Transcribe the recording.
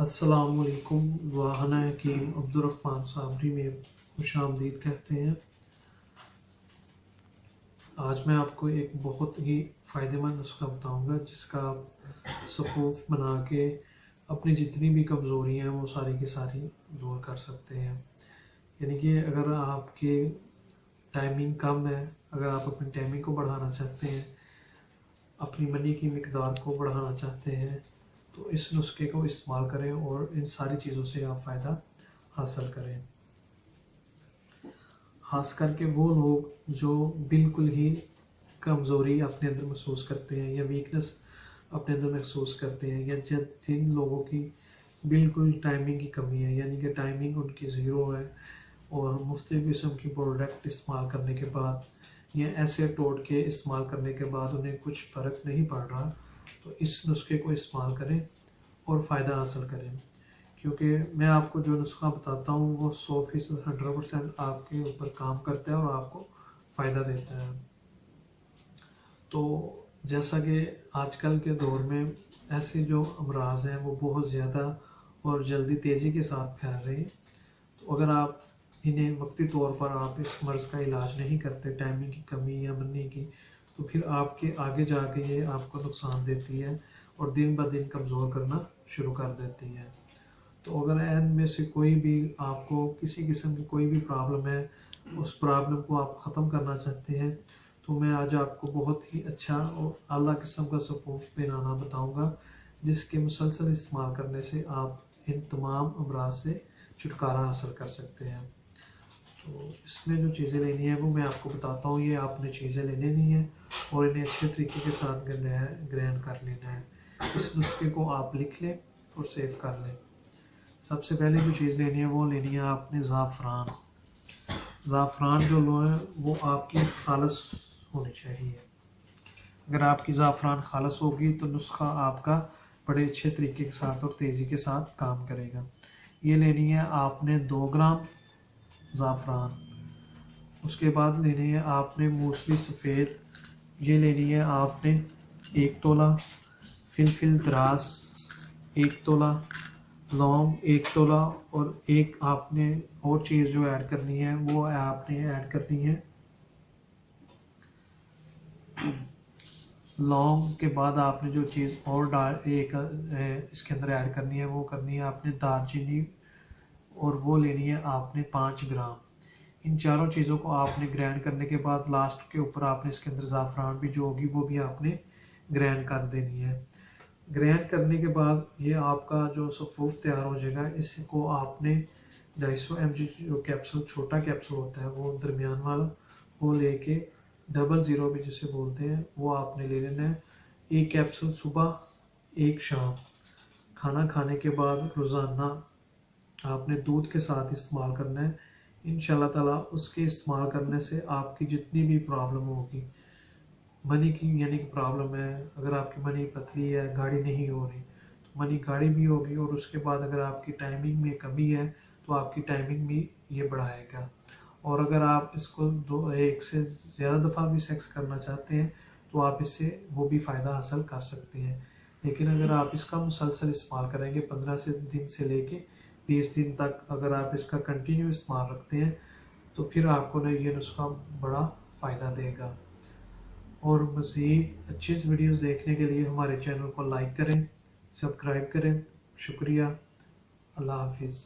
अस्सलामुअलैकुम वाहना हकीम अब्दुर्रहमान साबरी में खुशामदीद कहते हैं। आज मैं आपको एक बहुत ही फ़ायदेमंद नुस्खा बताऊंगा जिसका आप सफूफ बना के अपनी जितनी भी कमज़ोरियाँ हैं वो सारी की सारी दूर कर सकते हैं। यानी कि अगर आपकी टाइमिंग कम है, अगर आप अपनी टाइमिंग को बढ़ाना चाहते हैं, अपनी मनी की मिकदार को बढ़ाना चाहते हैं, तो इस नुस्खे को इस्तेमाल करें और इन सारी चीज़ों से आप फ़ायदा हासिल करें। खास करके वो लोग जो बिल्कुल ही कमज़ोरी अपने अंदर महसूस करते हैं या वीकनेस अपने अंदर महसूस करते हैं, या जिन लोगों की बिल्कुल टाइमिंग की कमी है, यानी कि टाइमिंग उनकी ज़ीरो है और मुख्तलिफ़ किस्म की प्रोडक्ट इस्तेमाल करने के बाद या ऐसे टोटके इस्तेमाल करने के बाद उन्हें कुछ फ़र्क नहीं पड़ रहा, तो इस नुस्खे को इस्तेमाल करें और फ़ायदा हासिल करें। क्योंकि मैं आपको जो नुस्खा बताता हूँ वो 100% 100% आपके ऊपर काम करता है और आपको फ़ायदा देता है। तो जैसा कि आजकल के दौर में ऐसे जो अमराज हैं वो बहुत ज़्यादा और जल्दी तेज़ी के साथ फैल रहे हैं, तो अगर आप इन्हें वक्ती तौर पर आप इस मर्ज़ का इलाज नहीं करते, टाइमिंग की कमी या मनी की, तो फिर आपके आगे जाके ये आपको नुकसान देती है और दिन ब दिन कमज़ोर करना शुरू कर देती है। तो अगर इनमें से कोई भी आपको किसी किस्म की कोई भी प्रॉब्लम है, उस प्रॉब्लम को आप ख़त्म करना चाहते हैं, तो मैं आज आपको बहुत ही अच्छा और आला किस्म का सफूफ बनाना बताऊंगा, जिसके मुसलसल इस्तेमाल करने से आप इन तमाम अमराज से छुटकारा हासिल कर सकते हैं। तो इसमें जो चीज़ें लेनी है वो मैं आपको बताता हूँ। ये आपने चीज़ें ले लेनी है और इन्हें अच्छे तरीके के साथ ग्रैंड कर लेना है। इस नुस्खे को आप लिख लें और सेव कर लें। सबसे पहले जो चीज़ लेनी है वो लेनी है आपने ज़ाफ़रान। ज़ाफ़रान जो लो है वो आपकी खालस होनी चाहिए। अगर आपकी ज़ाफ़रान खालस होगी तो नुस्खा आपका बड़े अच्छे तरीके के साथ और तेज़ी के साथ काम करेगा। ये लेनी है आपने 2 ग्राम ज़ाफ़रान। उसके बाद लेनी है आपने मूसली सफ़ेद, ये लेनी है आपने 1 तोला, फिलफिल दरास 1 तोला, लौंग 1 तोला, और एक आपने और चीज़ जो ऐड करनी है वो आपने ऐड करनी है लौंग के बाद आपने जो चीज़ और इसके अंदर ऐड करनी है वो करनी है आपने दालचीनी, और वो लेनी है आपने 5 ग्राम। इन चारों चीज़ों को आपने ग्राइंड करने के बाद लास्ट के ऊपर आपने इसके अंदर ज़ाफ़रान भी जो होगी वो भी आपने ग्राइंड कर देनी है। ग्राइंड करने के बाद ये आपका जो सफूफ तैयार हो जाएगा। इसको आपने 250 mg जो कैप्सूल छोटा कैप्सूल होता है वो दरमियान वाला वो लेके 00 भी जिसे बोलते हैं वो आपने ले लेना है। एक कैप्सूल सुबह, एक शाम, खाना खाने के बाद रोज़ाना आपने दूध के साथ इस्तेमाल करना है। इंशाल्लाह ताला उसके इस्तेमाल करने से आपकी जितनी भी प्रॉब्लम होगी, मनी की यानी कि प्रॉब्लम है, अगर आपकी मनी पतली है, गाढ़ी नहीं हो रही, तो मनी गाढ़ी भी होगी, और उसके बाद अगर आपकी टाइमिंग में कमी है तो आपकी टाइमिंग भी ये बढ़ाएगा। और अगर आप इसको एक से ज़्यादा दफ़ा भी सेक्स करना चाहते हैं तो आप इससे वो भी फ़ायदा हासिल कर सकते हैं। लेकिन अगर आप इसका मुसलसल इस्तेमाल करेंगे 15 दिन से लेके 20 दिन तक, अगर आप इसका कंटिन्यू इस्तेमाल रखते हैं तो फिर आपको ना ये नुस्खा बड़ा फ़ायदा देगा। और मज़ीद अच्छी वीडियोज़ देखने के लिए हमारे चैनल को लाइक करें, सब्सक्राइब करें। शुक्रिया। अल्लाह हाफिज़।